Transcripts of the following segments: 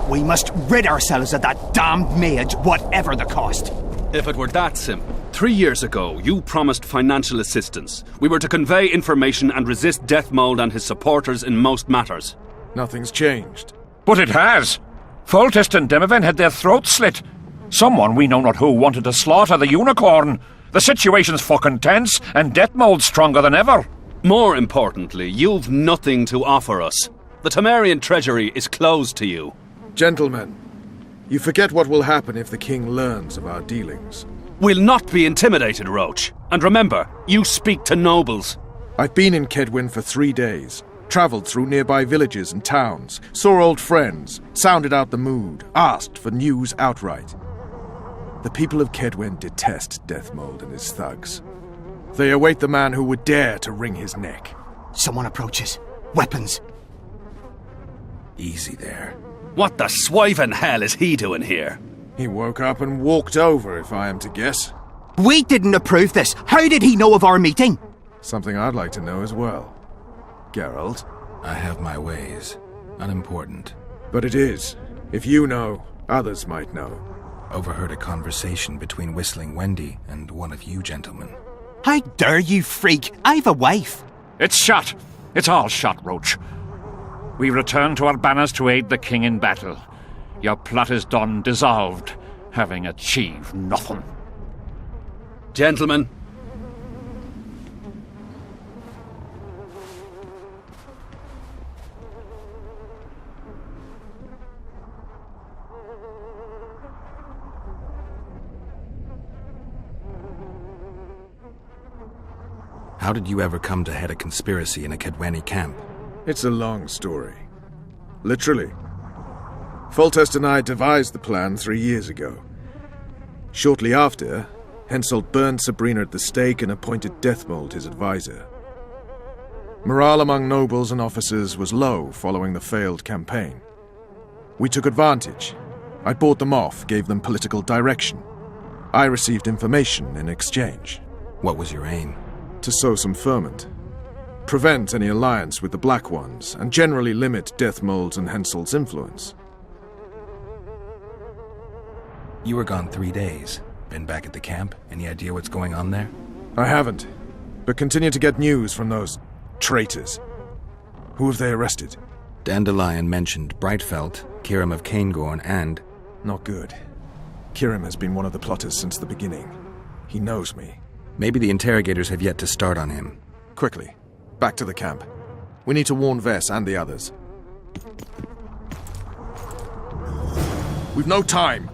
We must rid ourselves of that damned mage, whatever the cost. If it were that simple. 3 years ago, you promised financial assistance. We were to convey information and resist Deathmold and his supporters in most matters. Nothing's changed. But it has. Foltest and Demiven had their throats slit. Someone, we know not who, wanted to slaughter the unicorn. The situation's fucking tense, and Deathmold's stronger than ever. More importantly, you've nothing to offer us. The Temerian treasury is closed to you. Gentlemen, you forget what will happen if the king learns of our dealings. We'll not be intimidated, Roach. And remember, you speak to nobles. I've been in Kedwin for 3 days. Travelled through nearby villages and towns, saw old friends, sounded out the mood, asked for news outright. The people of Kedwin detest Deathmold and his thugs. They await the man who would dare to wring his neck. Someone approaches. Weapons. Easy there. What the swiven hell is he doing here? He woke up and walked over, if I am to guess. We didn't approve this. How did he know of our meeting? Something I'd like to know as well. Geralt. I have my ways. Unimportant. But it is. If you know, others might know. Overheard a conversation between Whistling Wendy and one of you gentlemen. How dare you, freak? I've a wife. It's shot. It's all shot, Roach. We return to our banners to aid the king in battle. Your plot is done, dissolved, having achieved nothing. Gentlemen. How did you ever come to head a conspiracy in a Kedweni camp? It's a long story. Literally. Foltest and I devised the plan 3 years ago. Shortly after, Henselt burned Sabrina at the stake and appointed Deathmold his advisor. Morale among nobles and officers was low following the failed campaign. We took advantage. I bought them off, gave them political direction. I received information in exchange. What was your aim? To sow some ferment. Prevent any alliance with the Black Ones, and generally limit Deathmold's and Henselt's influence. You were gone 3 days. Been back at the camp? Any idea what's going on there? I haven't, but continue to get news from those traitors. Who have they arrested? Dandelion mentioned Brightfelt, Kirim of Caingorn, and... Not good. Kirim has been one of the plotters since the beginning. He knows me. Maybe the interrogators have yet to start on him. Quickly, back to the camp. We need to warn Vess and the others. We've no time!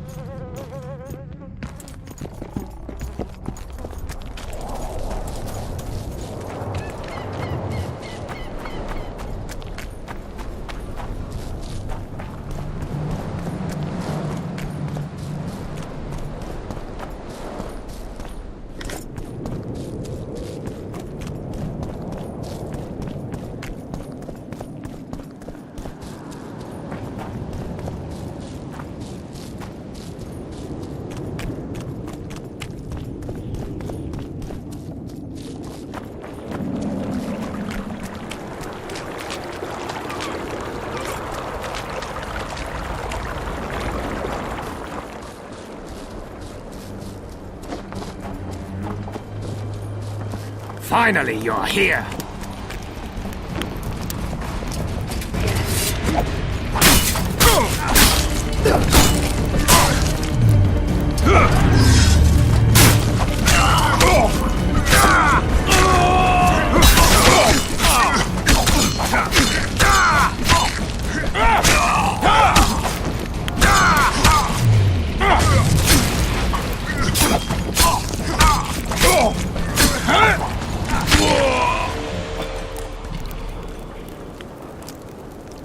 Finally, you're here.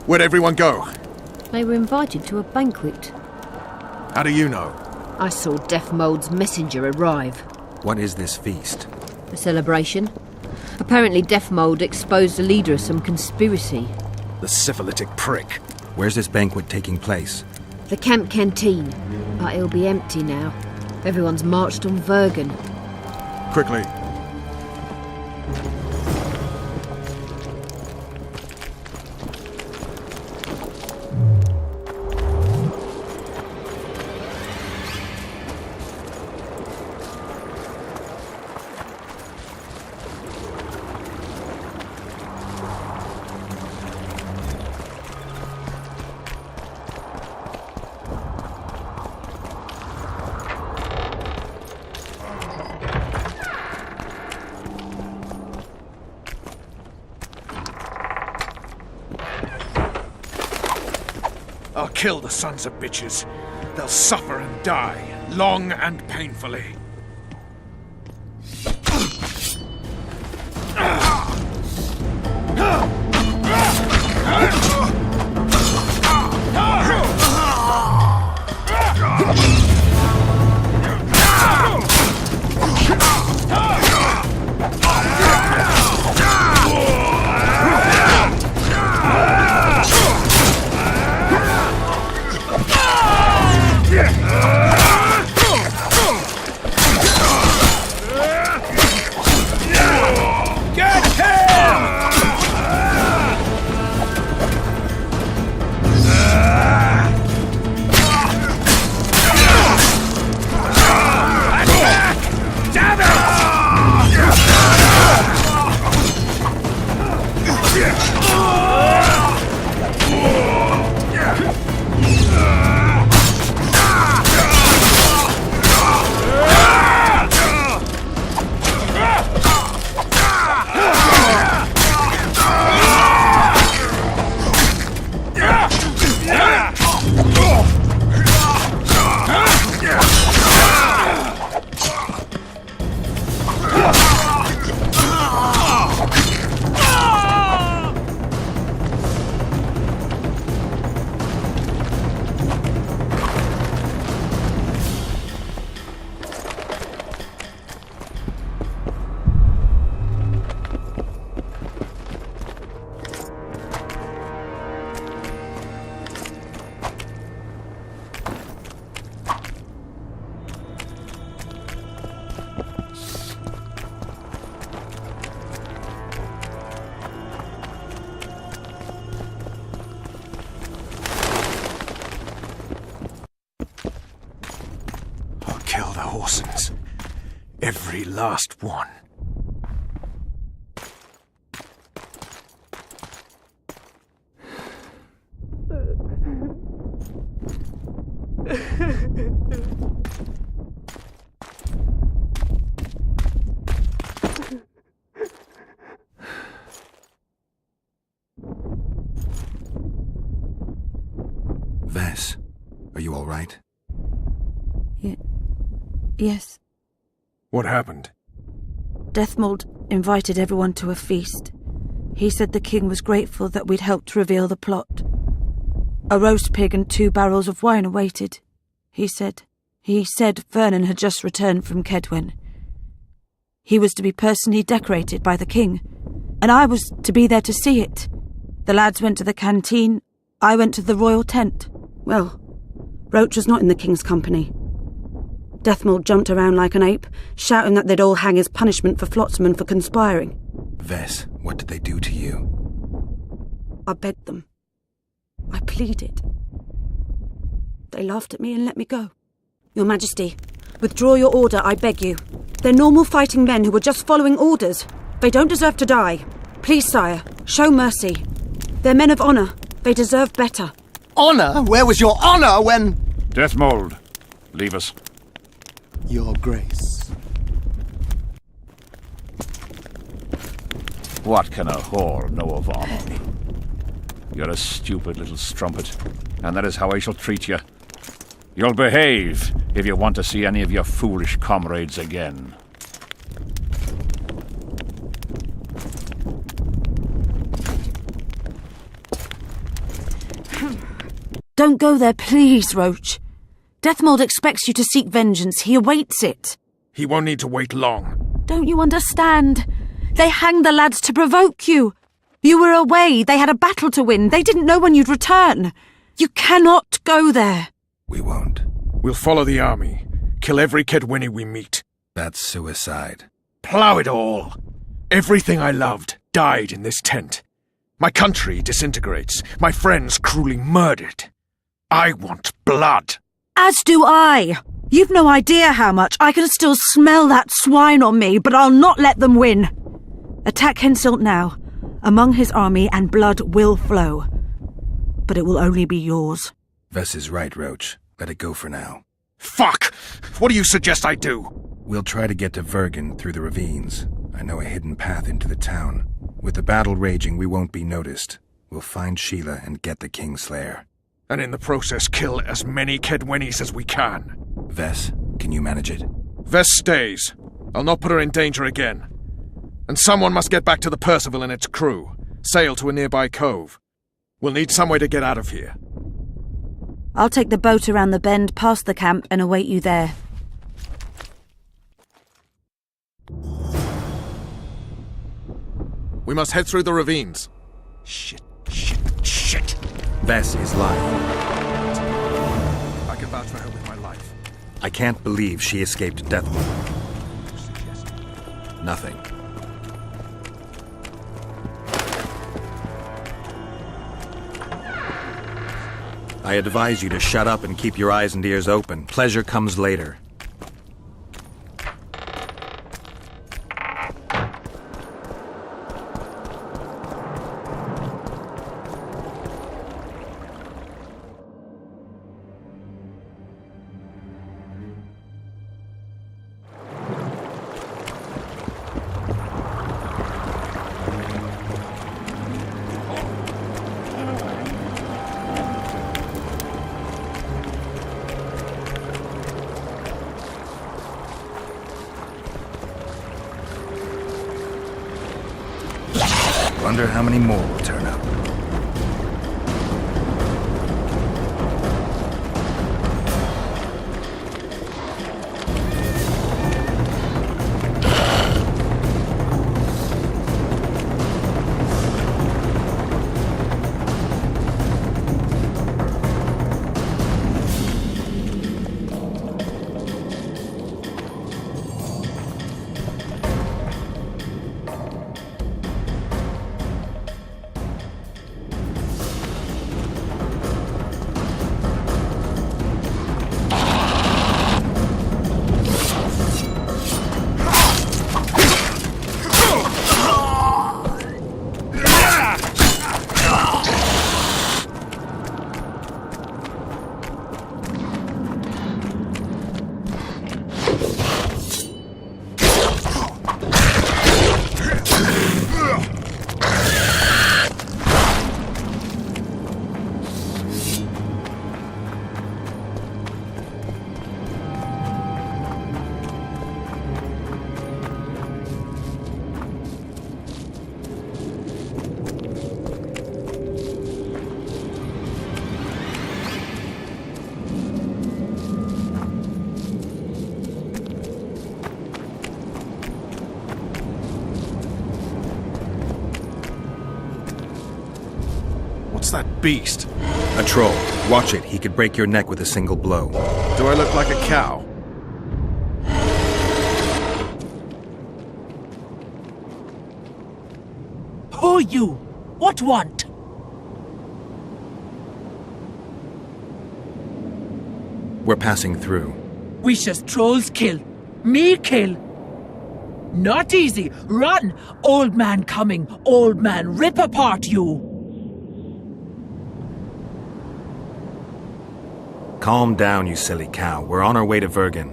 Where'd everyone go? They were invited to a banquet. How do you know? I saw Deathmold's messenger arrive. What is this feast? A celebration. Apparently Deathmold exposed the leader of some conspiracy. The syphilitic prick. Where's this banquet taking place? The camp canteen. But it'll be empty now. Everyone's marched on Vergen. Quickly. I'll kill the sons of bitches. They'll suffer and die, long and painfully. Kill the Horsens. Every last one. Vess, are you all right? Yes. What happened? Deathmold invited everyone to a feast. He said the king was grateful that we'd helped reveal the plot. A roast pig and 2 barrels of wine awaited, he said. He said Vernon had just returned from Kedwen. He was to be personally decorated by the king, and I was to be there to see it. The lads went to the canteen, I went to the royal tent. Well, Roach was not in the king's company. Deathmold jumped around like an ape, shouting that they'd all hang as punishment for Flotsam for conspiring. Vess, what did they do to you? I begged them. I pleaded. They laughed at me and let me go. Your Majesty, withdraw your order, I beg you. They're normal fighting men who were just following orders. They don't deserve to die. Please, sire, show mercy. They're men of honour. They deserve better. Honour? Where was your honour when... Deathmold, leave us. Your Grace. What can a whore know of honour? You're a stupid little strumpet, and that is how I shall treat you. You'll behave if you want to see any of your foolish comrades again. Don't go there, please, Roach. Deathmold expects you to seek vengeance. He awaits it. He won't need to wait long. Don't you understand? They hanged the lads to provoke you. You were away. They had a battle to win. They didn't know when you'd return. You cannot go there. We won't. We'll follow the army. Kill every Kedwini we meet. That's suicide. Plough it all. Everything I loved died in this tent. My country disintegrates. My friends cruelly murdered. I want blood. As do I. You've no idea how much. I can still smell that swine on me, but I'll not let them win. Attack Henselt now. Among his army, and blood will flow. But it will only be yours. Vess is right, Roach. Let it go for now. Fuck! What do you suggest I do? We'll try to get to Vergen through the ravines. I know a hidden path into the town. With the battle raging, we won't be noticed. We'll find Sheila and get the Kingslayer. and in the process kill as many Kedwenis as we can. Vess, can you manage it? Vess stays. I'll not put her in danger again. And someone must get back to the Percival and its crew. Sail to a nearby cove. We'll need some way to get out of here. I'll take the boat around the bend past the camp and await you there. We must head through the ravines. Shit. Vess is lying. I can vouch for her with my life. I can't believe she escaped Deathmold. Nothing. I advise you to shut up and keep your eyes and ears open. Pleasure comes later. Wonder how many more will turn up. What's that beast? A troll. Watch it. He could break your neck with a single blow. Do I look like a cow? Who you? What want? We're passing through. Wishes trolls kill. Me kill. Not easy. Run! Old man coming. Old man rip apart you. Calm down, you silly cow. We're on our way to Vergen.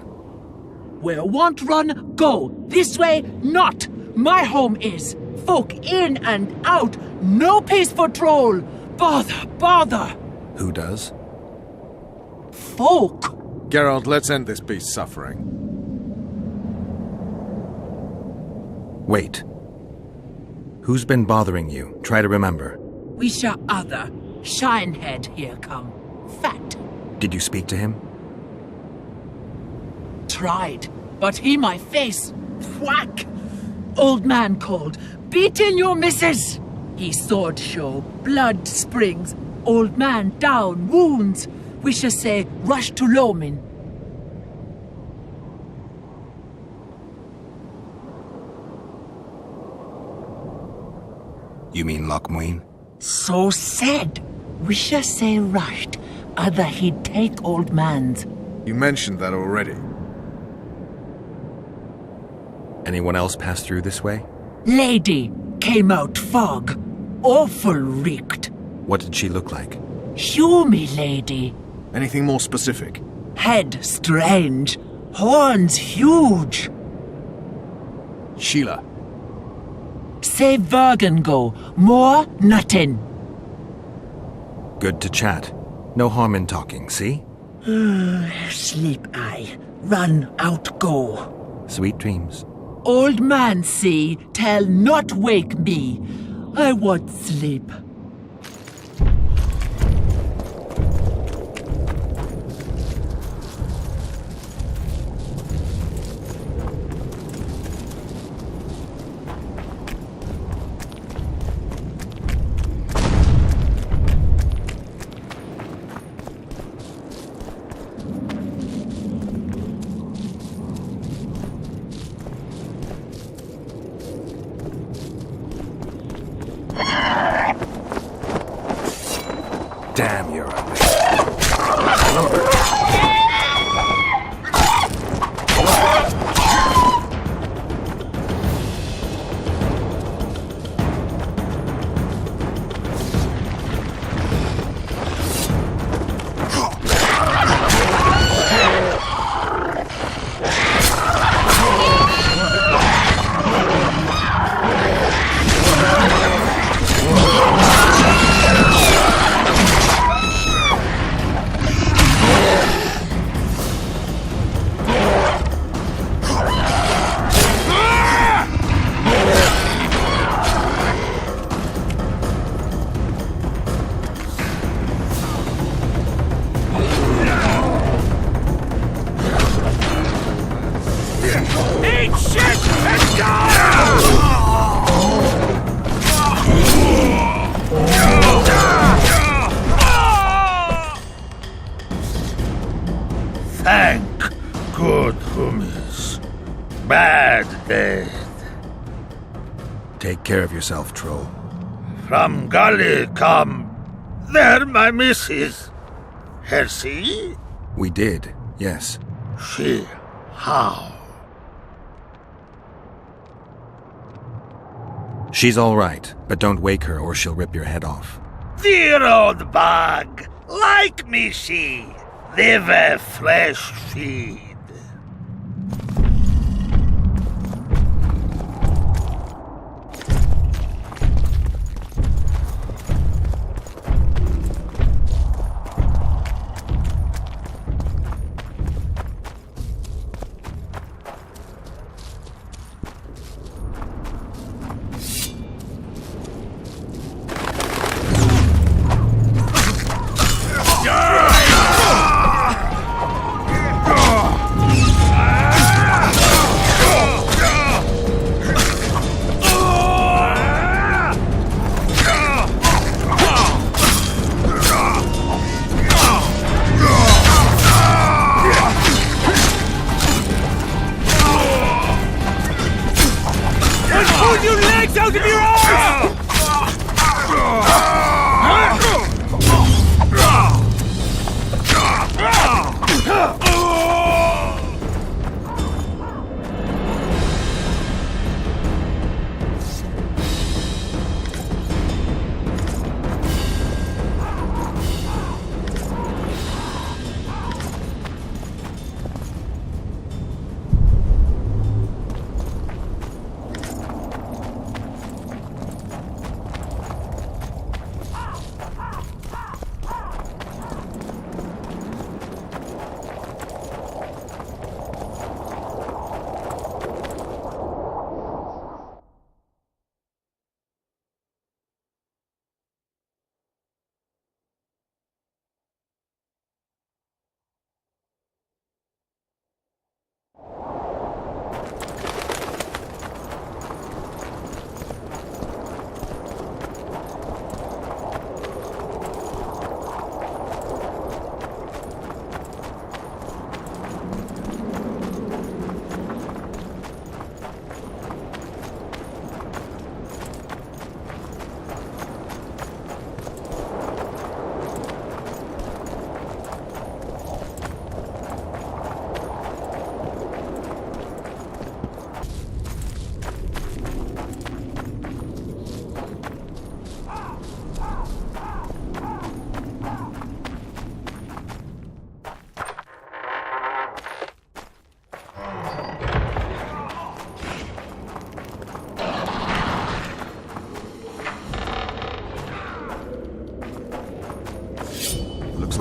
Where want run, go. This way, not. My home is. Folk in and out. No peace for troll. Bother. Who does? Folk. Geralt, let's end this beast's suffering. Wait. Who's been bothering you? Try to remember. Wisha other. Shinehead here come. Fat. Did you speak to him? Tried, but he my face. Whack! Old man called. Beat in your missus! He sword show. Blood springs. Old man down. Wounds. Wisha say rush to Lomin. You mean Lochmuin? So said. Wisha say rushed. Other he'd take old man's. You mentioned that already. Anyone else pass through this way? Lady came out fog. Awful reeked. What did she look like? Humy lady. Anything more specific? Head strange. Horns huge. Sheila. Say Vergen go. More nothing. Good to chat. No harm in talking, see? Sleep I. Run out go. Sweet dreams. Old man see, tell not wake me. I want sleep. Damn, you're ugly. Thank good hummus. Bad dead. Take care of yourself, troll. From gully come. There my missus. Her see? We did, yes. She how? She's all right, but don't wake her or she'll rip your head off. Dear old bug. Like me she. Live a flesh feed.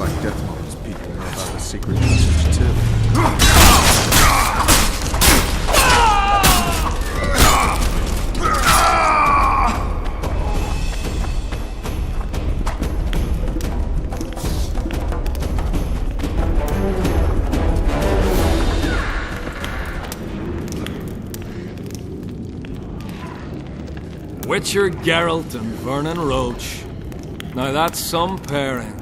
like Deathmold's people know about the secret message too. Witcher Geralt and Vernon Roach. Now that's some pairing.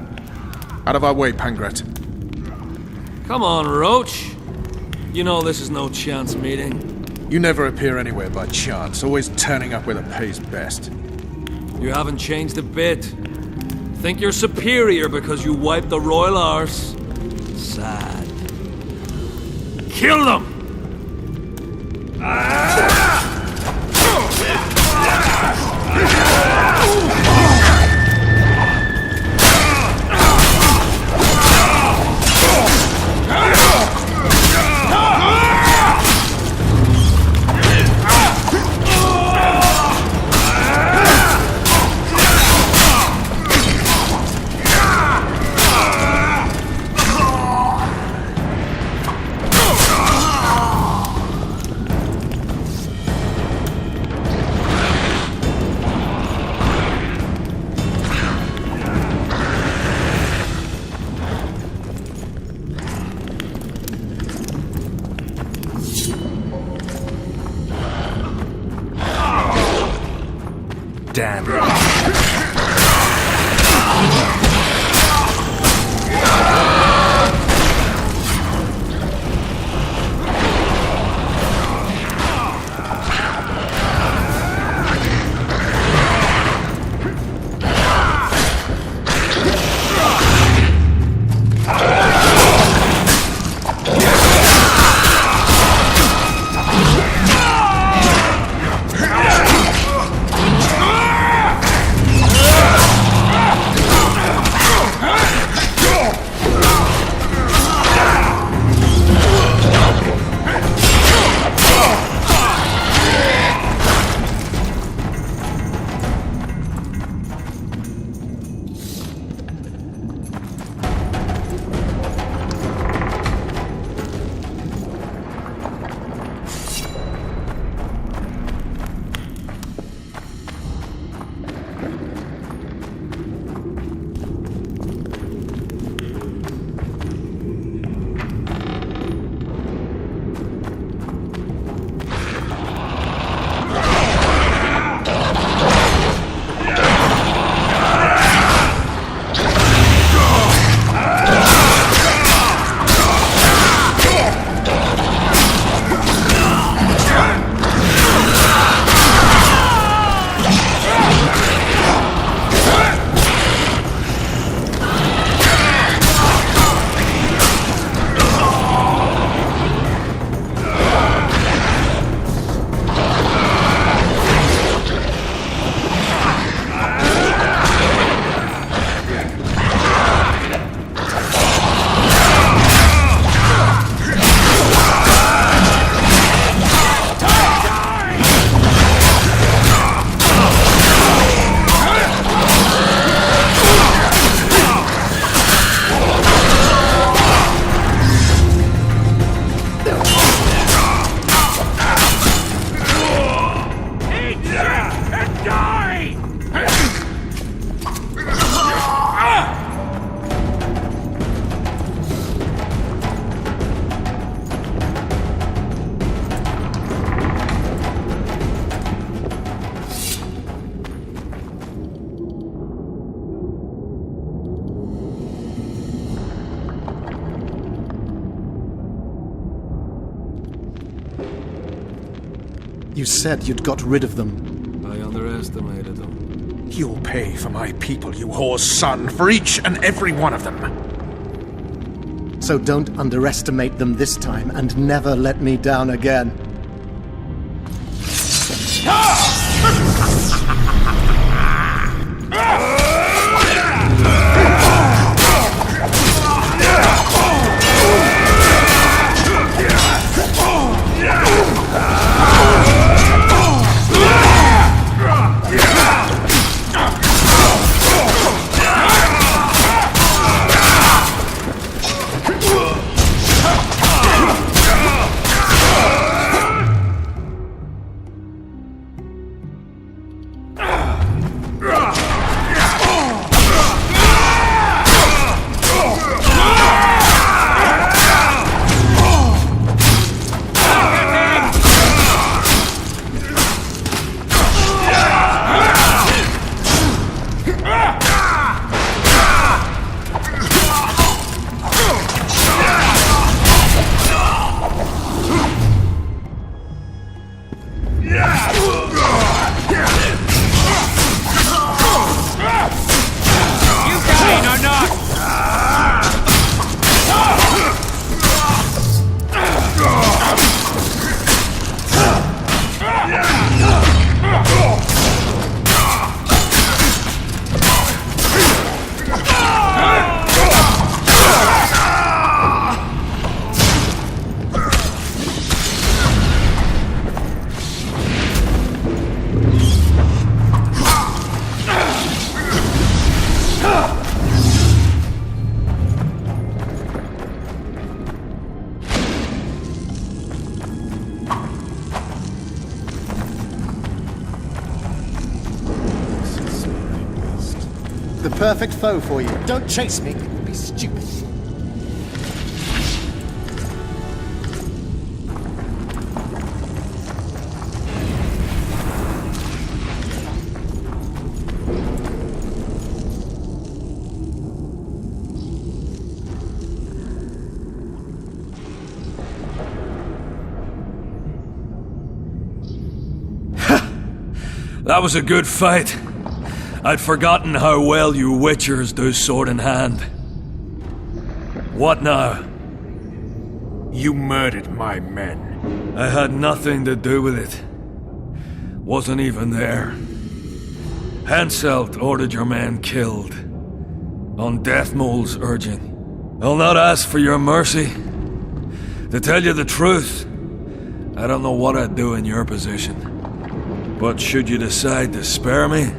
Out of our way, Pangret. Come on, Roach. You know this is no chance meeting. You never appear anywhere by chance, always turning up where the pay's best. You haven't changed a bit. Think you're superior because you wiped the royal arse? Sad. Kill them! Damn. You said you'd got rid of them. I underestimated them. You'll pay for my people, you whore's son, for each and every one of them. So don't underestimate them this time, and never let me down again. perfect foe for you. Don't chase me. It would be stupid. That was a good fight. I'd forgotten how well you witchers do sword in hand. What now? You murdered my men. I had nothing to do with it. Wasn't even there. Henselt ordered your men killed. On Deathmole's urging. I'll not ask for your mercy. To tell you the truth, I don't know what I'd do in your position. But should you decide to spare me,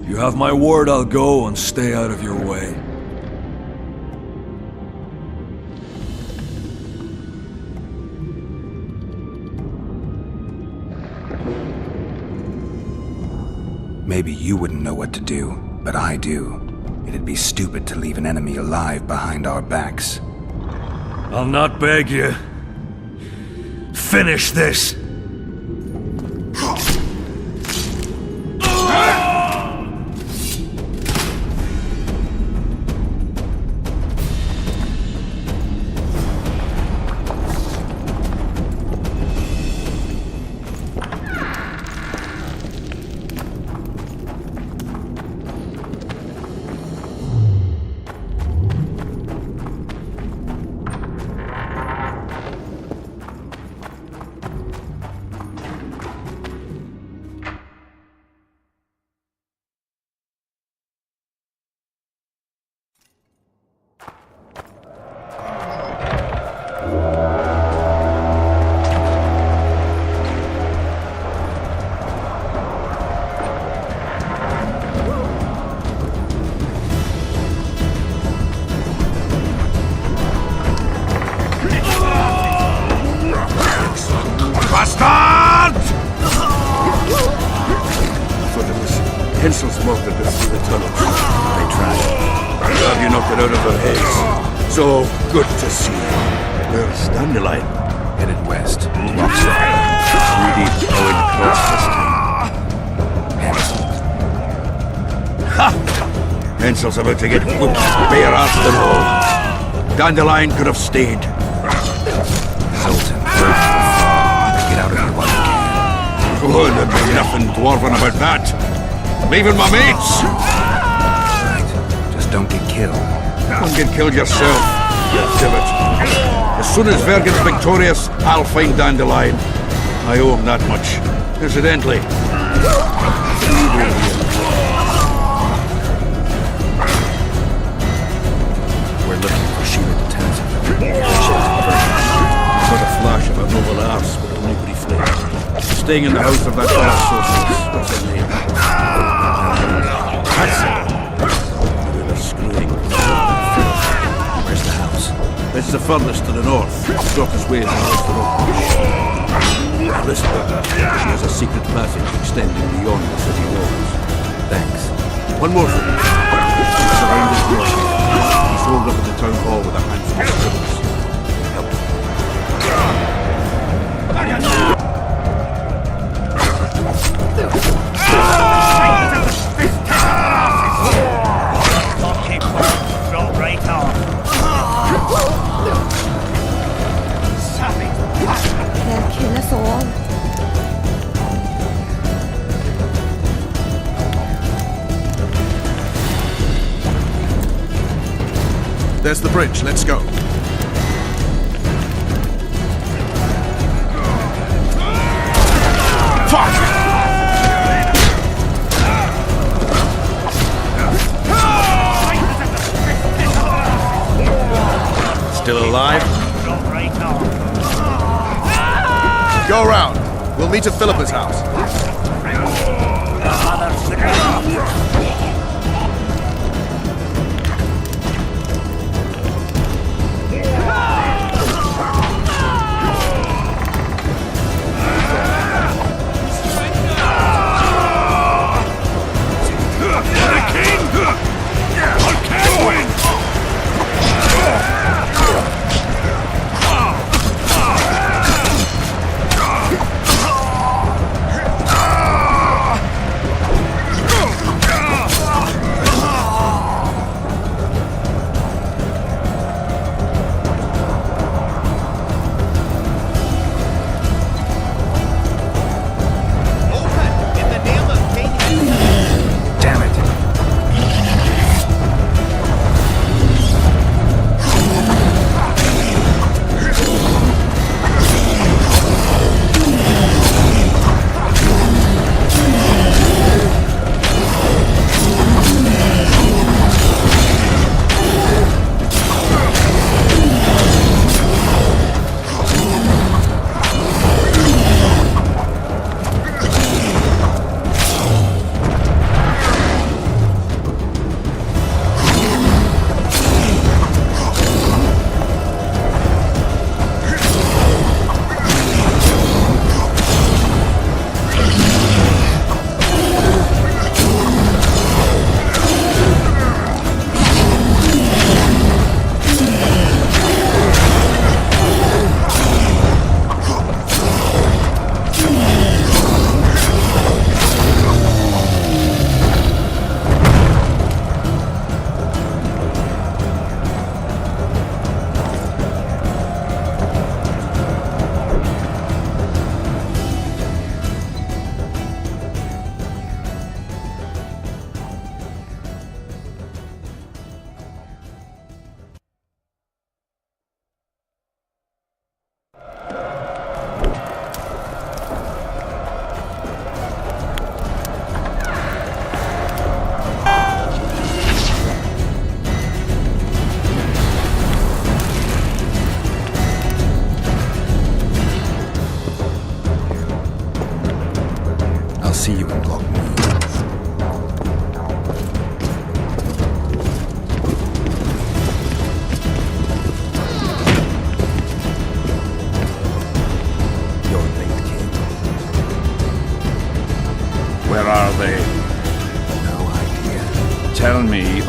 you have my word I'll go and stay out of your way. Maybe you wouldn't know what to do, but I do. It'd be stupid to leave an enemy alive behind our backs. I'll not beg you. Finish this! Pencil smoke that goes through the tunnels. They tried. Glad you knocked it out of their heads. So good to see you. Where's Dandelion? Headed west to Oxford. 3 deep going across this time. Ha! Hensel's about to get whooped, bare-assed and all. Dandelion could have stayed. Sultan, get out of here while you can. Oh, there'd be nothing dwarven about that. Leaving my mates! Right. Just don't get killed. Don't get killed yourself, you divot. As soon as Vergen's victorious, I'll find Dandelion. I owe him that much. Incidentally, we're looking for Sheila de Tenzin. got a flash of a noble arse, but only briefly. Staying in the house of that dark sorceress. What's her name? That's it. They're screwing. Where's the house? It's the furthest to the north. Shortest way is across the road. Listen, she has a secret passage extending beyond the city walls. Thanks. One more thing. He's surrounded north. He's holed up at the town hall with a handful of scribbles. Help. They'll kill us all. There's the bridge. Let's go. Fuck! Still alive? Go around. We'll meet at Philippa's house.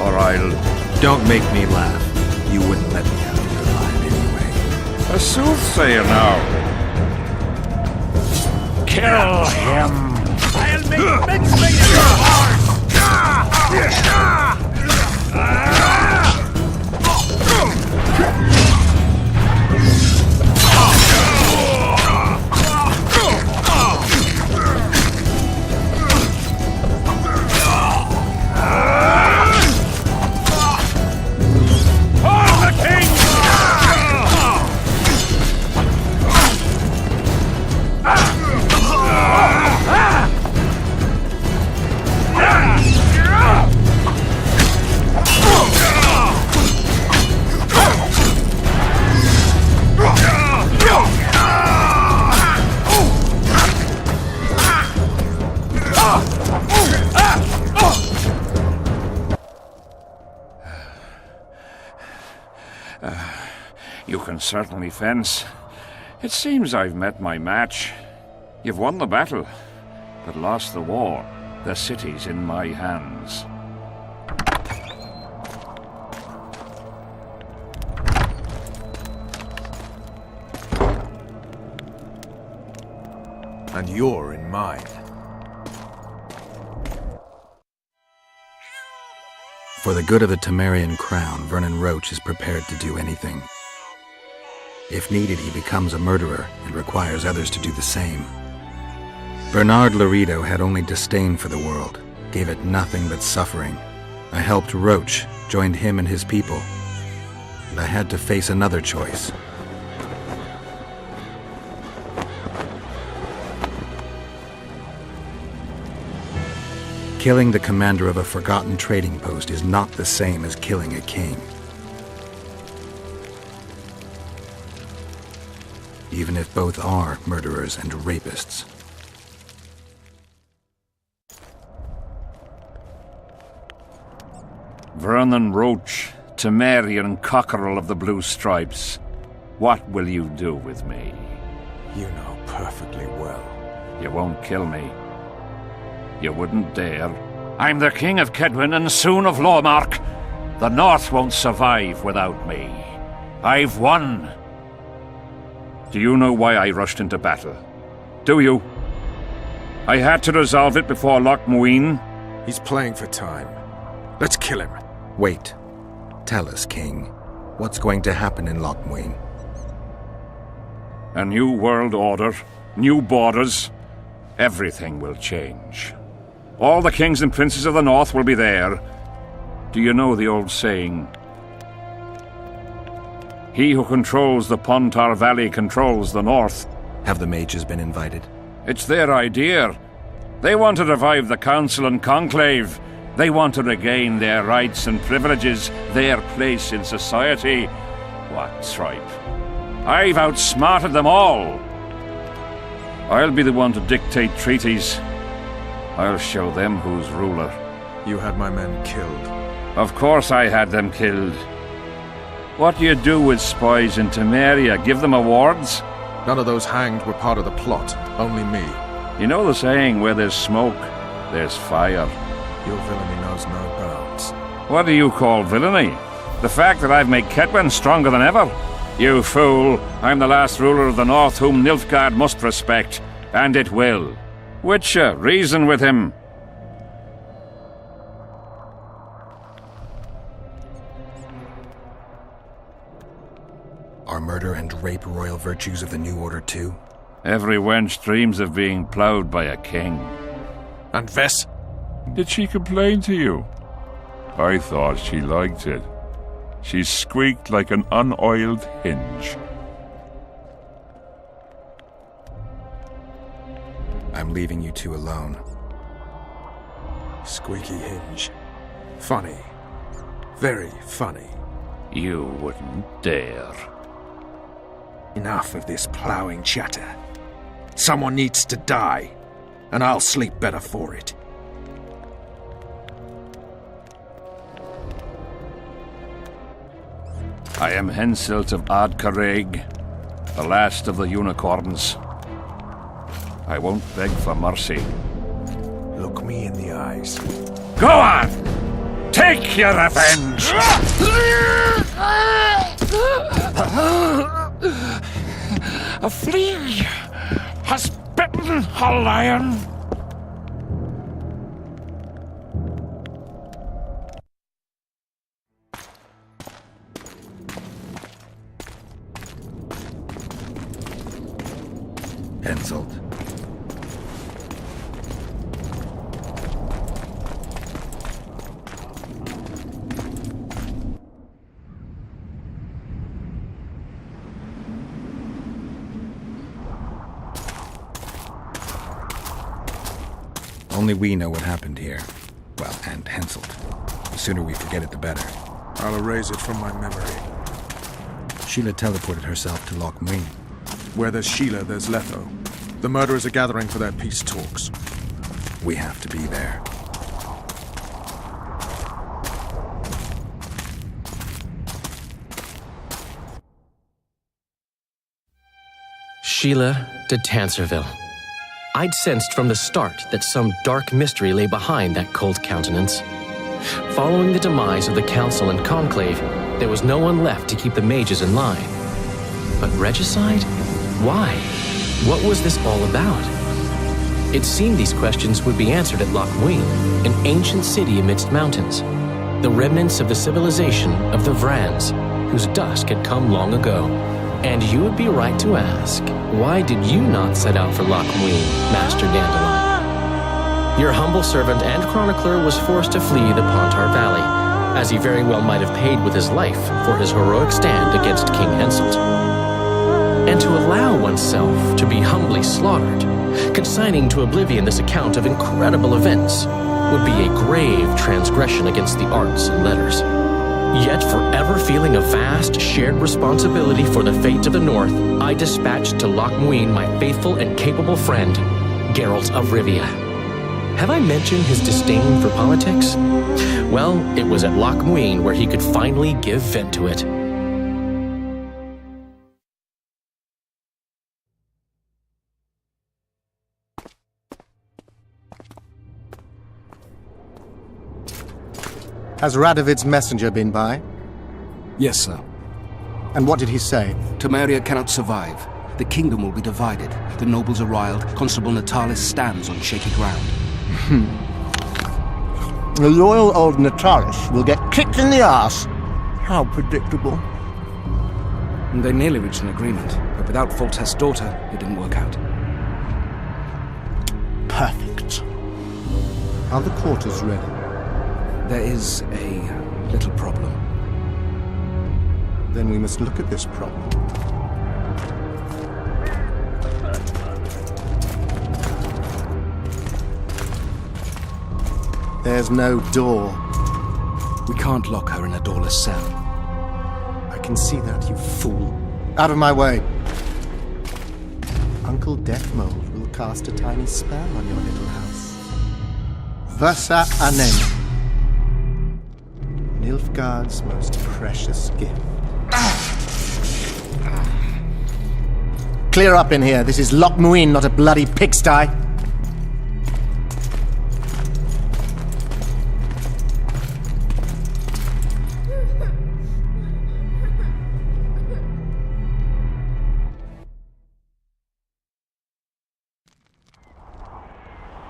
or I'll... Don't make me laugh. You wouldn't let me out of your line anyway. A soothsayer now. Kill him! I'll make mincemeat of your heart! You can certainly fence. It seems I've met my match. You've won the battle, but lost the war. The city's in my hands. And you're in mine. For the good of the Temerian crown, Vernon Roche is prepared to do anything. If needed, he becomes a murderer and requires others to do the same. Bernard Laredo had only disdain for the world, gave it nothing but suffering. I helped Roche, joined him and his people, and I had to face another choice. Killing the commander of a forgotten trading post is not the same as killing a king. Even if both are murderers and rapists. Vernon Roche, Temerian cockerel of the Blue Stripes, what will you do with me? You know perfectly well. You won't kill me. You wouldn't dare. I'm the King of Kedwin and soon of Lawmark. The North won't survive without me. I've won. Do you know why I rushed into battle? Do you? I had to resolve it before Loch Muin. He's playing for time. Let's kill him. Wait. Tell us, King. What's going to happen in Loch Muin? A new world order, new borders. Everything will change. All the kings and princes of the North will be there. Do you know the old saying? He who controls the Pontar Valley controls the North. Have the mages been invited? It's their idea. They want to revive the Council and Conclave. They want to regain their rights and privileges, their place in society. What tripe? I've outsmarted them all. I'll be the one to dictate treaties. I'll show them who's ruler. You had my men killed. Of course I had them killed. What do you do with spies in Temeria? Give them awards? None of those hanged were part of the plot. Only me. You know the saying, where there's smoke, there's fire. Your villainy knows no bounds. What do you call villainy? The fact that I've made Kedwin stronger than ever? You fool! I'm the last ruler of the North whom Nilfgaard must respect. And it will. Witcher, reason with him. Are murder and rape royal virtues of the New Order too? Every wench dreams of being ploughed by a king. And Vess? Did she complain to you? I thought she liked it. She squeaked like an unoiled hinge. I'm leaving you two alone. Squeaky hinge. Funny. Very funny. You wouldn't dare. Enough of this ploughing chatter. Someone needs to die, and I'll sleep better for it. I am Henselt of Ardcarreg, the last of the unicorns. I won't beg for mercy. Look me in the eyes. Go on! Take your revenge! A flea has bitten a lion. Henselt. Only we know what happened here. Well, and Henselt. The sooner we forget it, the better. I'll erase it from my memory. Sheila teleported herself to Loch Muin. Where there's Sheila, there's Letho. The murderers are gathering for their peace talks. We have to be there. Sheila de Tanserville. I'd sensed from the start that some dark mystery lay behind that cold countenance. Following the demise of the Council and Conclave, there was no one left to keep the mages in line. But regicide? Why? What was this all about? It seemed these questions would be answered at Loch Muin, an ancient city amidst mountains, the remnants of the civilization of the Vrans, whose dusk had come long ago. And you would be right to ask, why did you not set out for Loch Muin, Master Dandelion? Your humble servant and chronicler was forced to flee the Pontar Valley, as he very well might have paid with his life for his heroic stand against King Henselt. And to allow oneself to be humbly slaughtered, consigning to oblivion this account of incredible events, would be a grave transgression against the arts and letters. Yet, forever feeling a vast, shared responsibility for the fate of the North, I dispatched to Loch Muin my faithful and capable friend, Geralt of Rivia. Have I mentioned his disdain for politics? Well, it was at Loch Muin where he could finally give vent to it. Has Radovid's messenger been by? Yes, sir. And what did he say? Temeria cannot survive. The kingdom will be divided. The nobles are riled. Constable Natalis stands on shaky ground. The loyal old Natalis will get kicked in the arse. How predictable. They nearly reached an agreement, but without Foltest's daughter, it didn't work out. Perfect. Are the quarters ready? There is a little problem. Then we must look at this problem. There's no door. We can't lock her in a doorless cell. I can see that, you fool. Out of my way. Uncle Deathmold will cast a tiny spell on your little house. Versa Anem. Nilfgaard's most precious gift. Clear up in here. This is Loch Muin, not a bloody pigsty.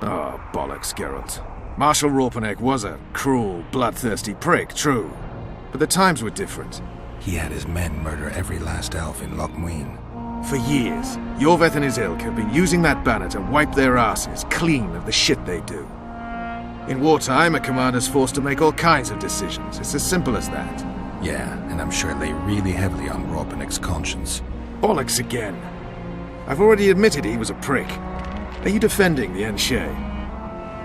Oh, bollocks, Geralt. Marshal Raupeneck was a cruel, bloodthirsty prick, true. But the times were different. He had his men murder every last elf in Loch Muin. For years, Yorveth and his ilk have been using that banner to wipe their asses clean of the shit they do. In wartime, a commander's forced to make all kinds of decisions. It's as simple as that. Yeah, and I'm sure it lay really heavily on Raupeneck's conscience. Bollocks again. I've already admitted he was a prick. Are you defending the Enshe?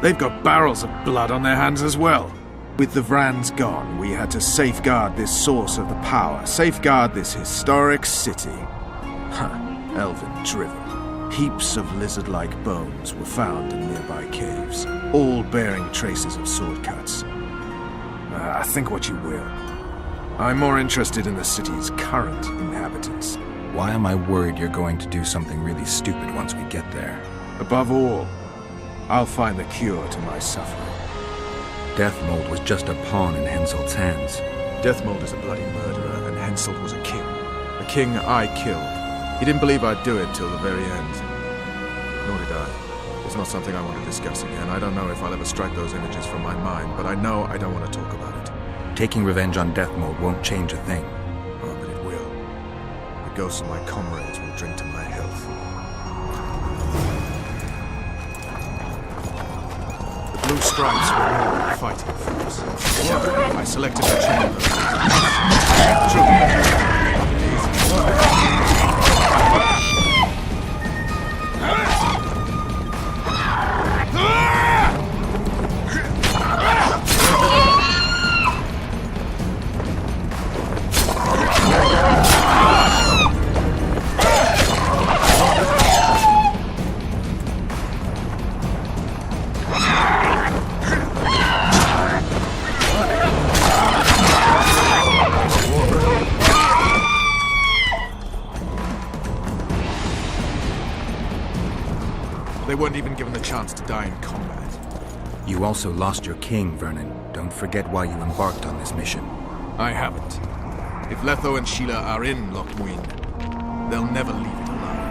They've got barrels of blood on their hands as well. With the Vrans gone, we had to safeguard this source of the power, safeguard this historic city. Elven drivel. Heaps of lizard-like bones were found in nearby caves, all bearing traces of sword cuts. Think what you will. I'm more interested in the city's current inhabitants. Why am I worried you're going to do something really stupid once we get there? Above all, I'll find the cure to my suffering. Deathmold was just a pawn in Henselt's hands. Deathmold is a bloody murderer, and Henselt was a king. A king I killed. He didn't believe I'd do it till the very end. Nor did I. It's not something I want to discuss again. I don't know if I'll ever strike those images from my mind, but I know I don't want to talk about it. Taking revenge on Deathmold won't change a thing. Oh, but it will. The ghosts of my comrades will drink to my health. The blue stripes were more than a fighting force. I selected the chamber. They weren't even given the chance to die in combat. You also lost your king, Vernon. Don't forget why you embarked on this mission. I haven't. If Letho and Sheila are in Loch Muin, they'll never leave it alive.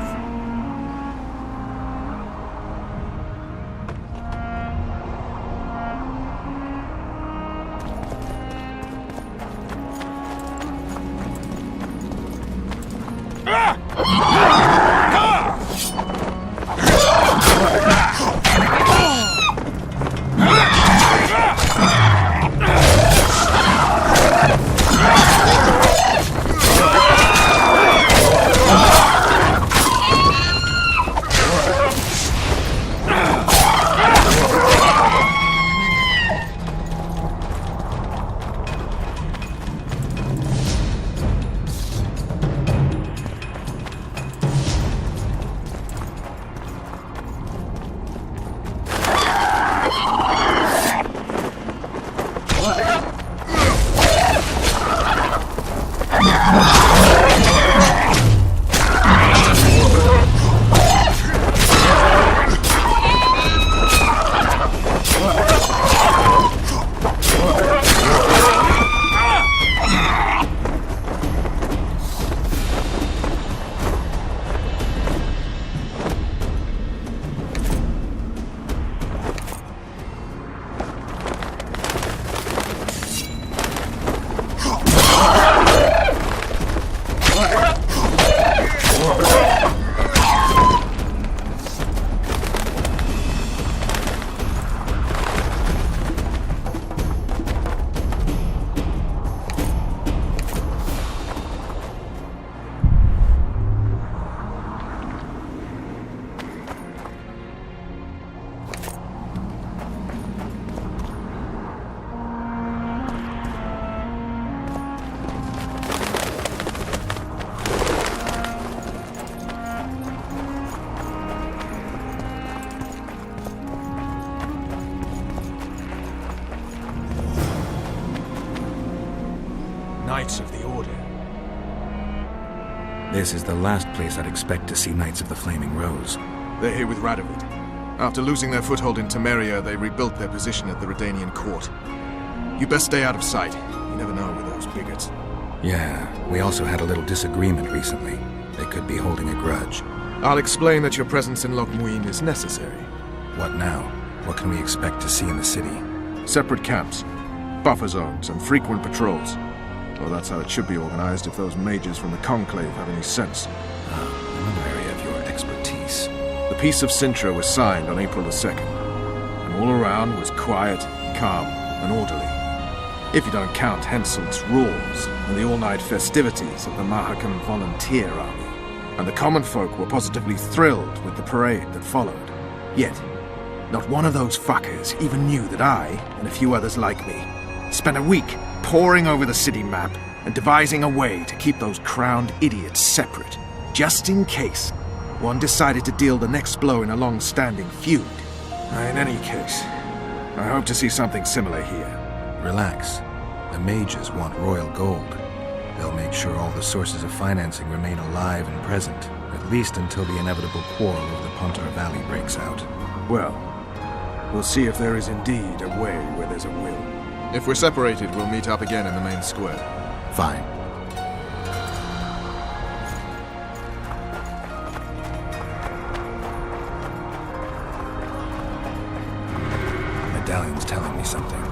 Knights of the Order. This is the last place I'd expect to see Knights of the Flaming Rose. They're here with Radovid. After losing their foothold in Temeria, they rebuilt their position at the Redanian court. You best stay out of sight. You never know with those bigots. Yeah, we also had a little disagreement recently. They could be holding a grudge. I'll explain that your presence in Loch Muin is necessary. What now? What can we expect to see in the city? Separate camps, buffer zones, and frequent patrols. Well, that's how it should be organized if those mages from the Conclave have any sense. Another area of your expertise. The Peace of Sintra was signed on April the 2nd, and all around was quiet, calm, and orderly. If you don't count Henselt's roars and the all-night festivities of the Mahakam Volunteer Army. And the common folk were positively thrilled with the parade that followed. Yet, not one of those fuckers even knew that I, and a few others like me, spent a week poring over the city map and devising a way to keep those crowned idiots separate, just in case one decided to deal the next blow in a long-standing feud. In any case, I hope to see something similar here. Relax. The mages want royal gold. They'll make sure all the sources of financing remain alive and present, at least until the inevitable quarrel over the Pontar Valley breaks out. Well, We'll see if there is indeed a way where there's a will. If we're separated, we'll meet up again in the main square. Fine. Medallion's telling me something.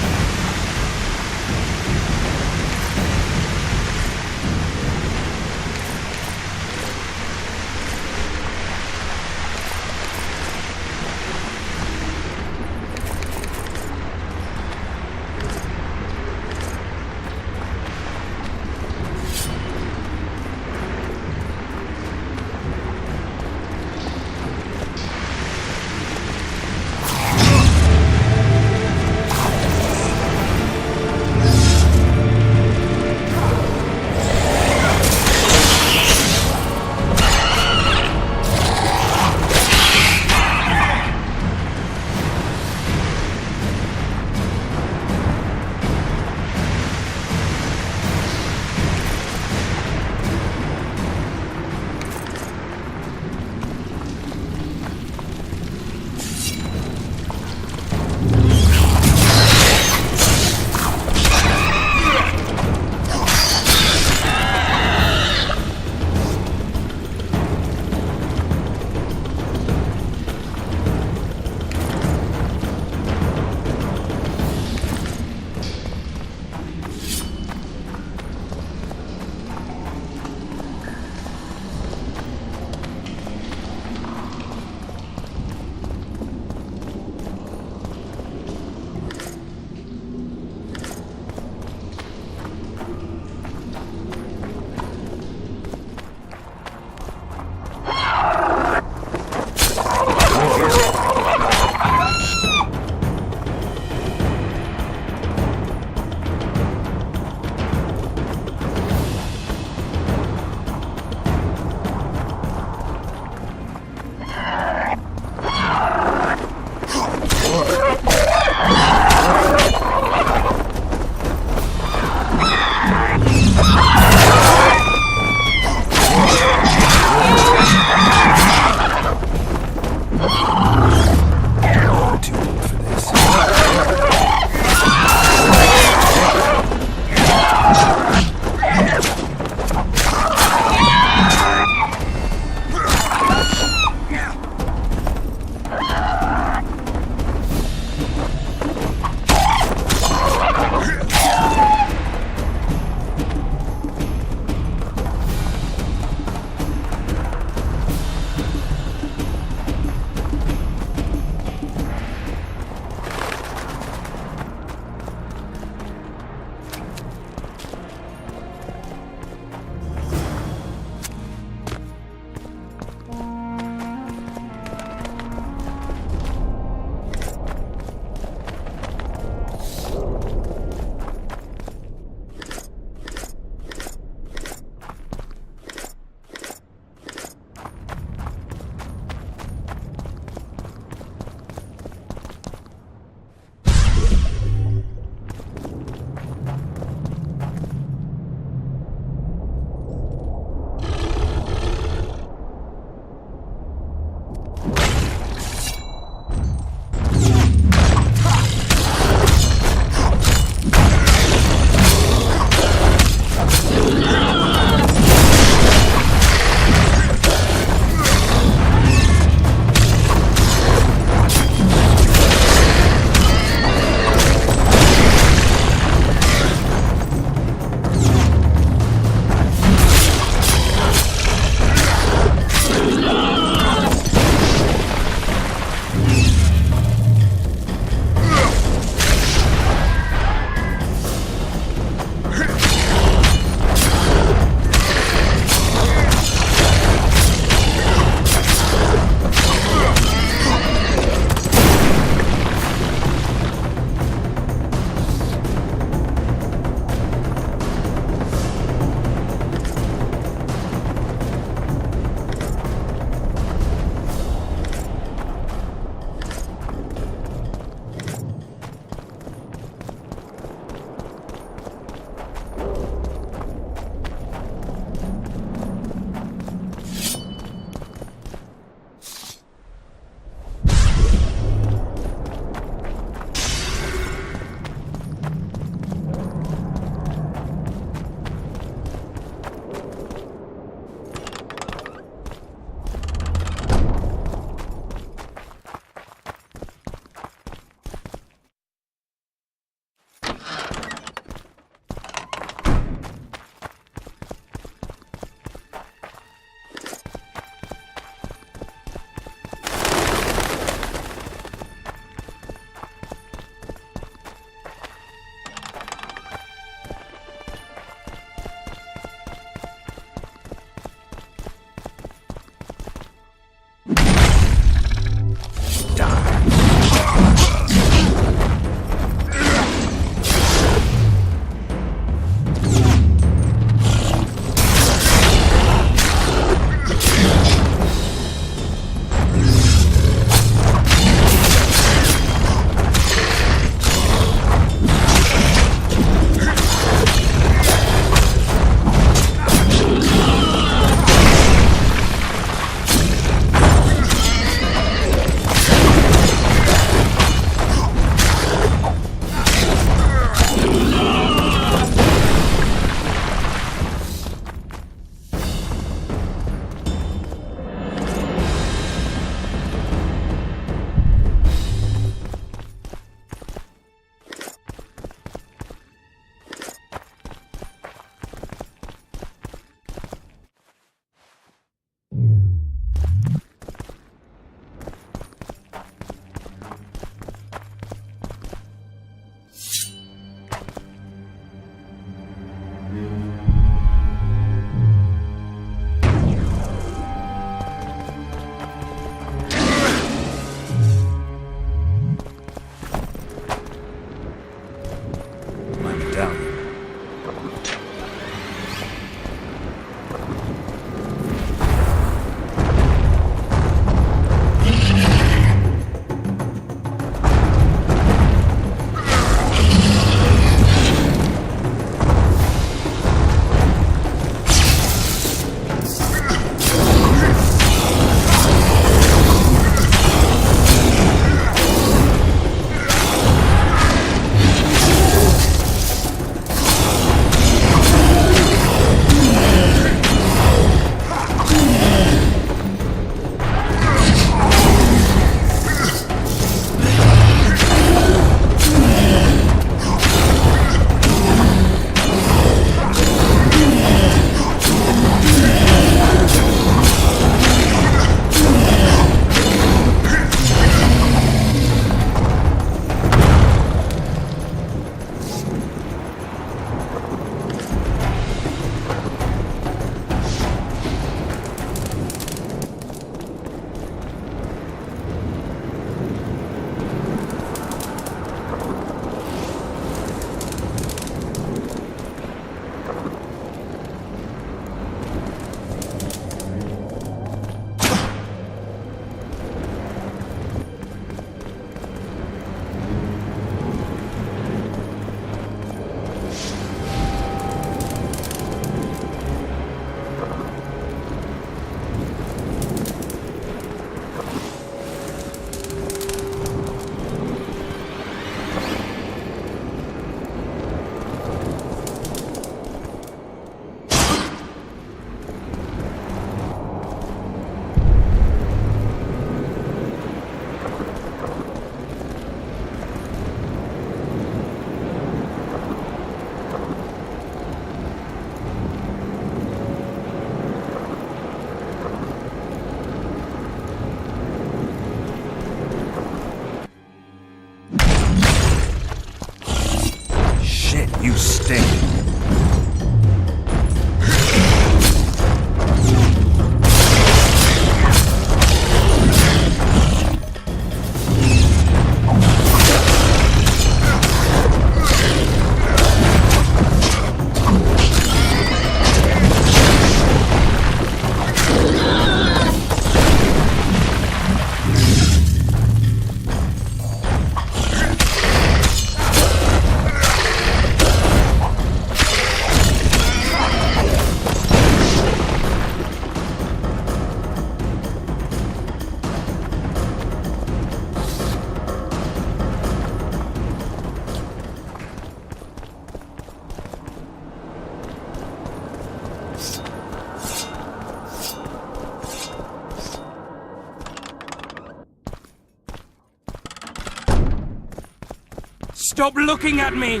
Stop looking at me!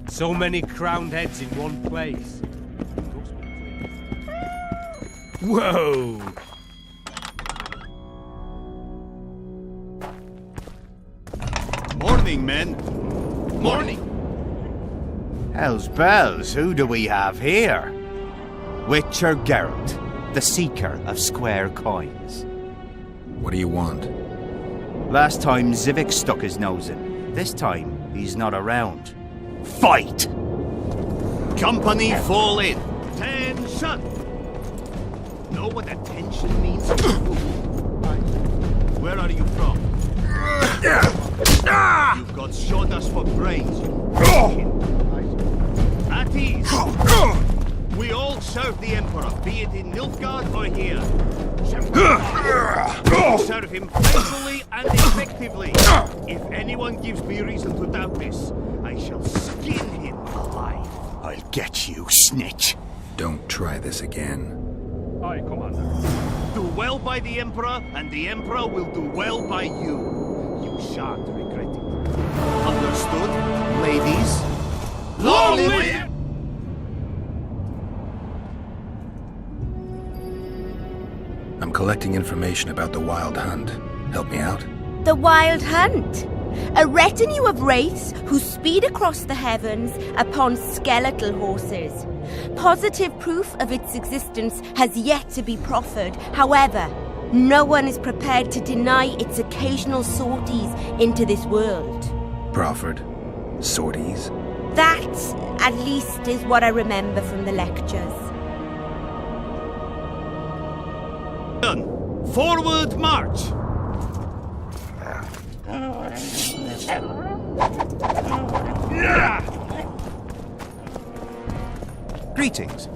So many crowned heads in one place. Whoa! Morning, men. Morning. Hell's bells, who do we have here? Witcher Geralt, the seeker of square coins. What do you want? Last time Zivik stuck his nose in. This time, he's not around. Fight! Company fall in. Tension! Know what attention means? Where are you from? You've got shoulders for brains, you At ease. We all serve the Emperor, be it in Nilfgaard or here. Serve him faithfully and effectively. If anyone gives me reason to doubt this, I shall skin him alive. I'll get you, snitch. Don't try this again. Aye, Commander. Do well by the Emperor, and the Emperor will do well by you. You shan't regret it. Understood, ladies? Long live! I'm collecting information about the Wild Hunt. Help me out? The Wild Hunt? A retinue of wraiths who speed across the heavens upon skeletal horses. Positive proof of its existence has yet to be proffered. However, no one is prepared to deny its occasional sorties into this world. Proffered? Sorties? That, at least, is what I remember from the lectures. Done. Forward march! Greetings.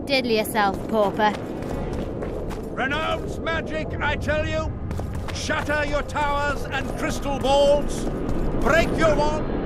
Diddle yourself, pauper. Renounce magic, I tell you! Shatter your towers and crystal balls! Break your wand!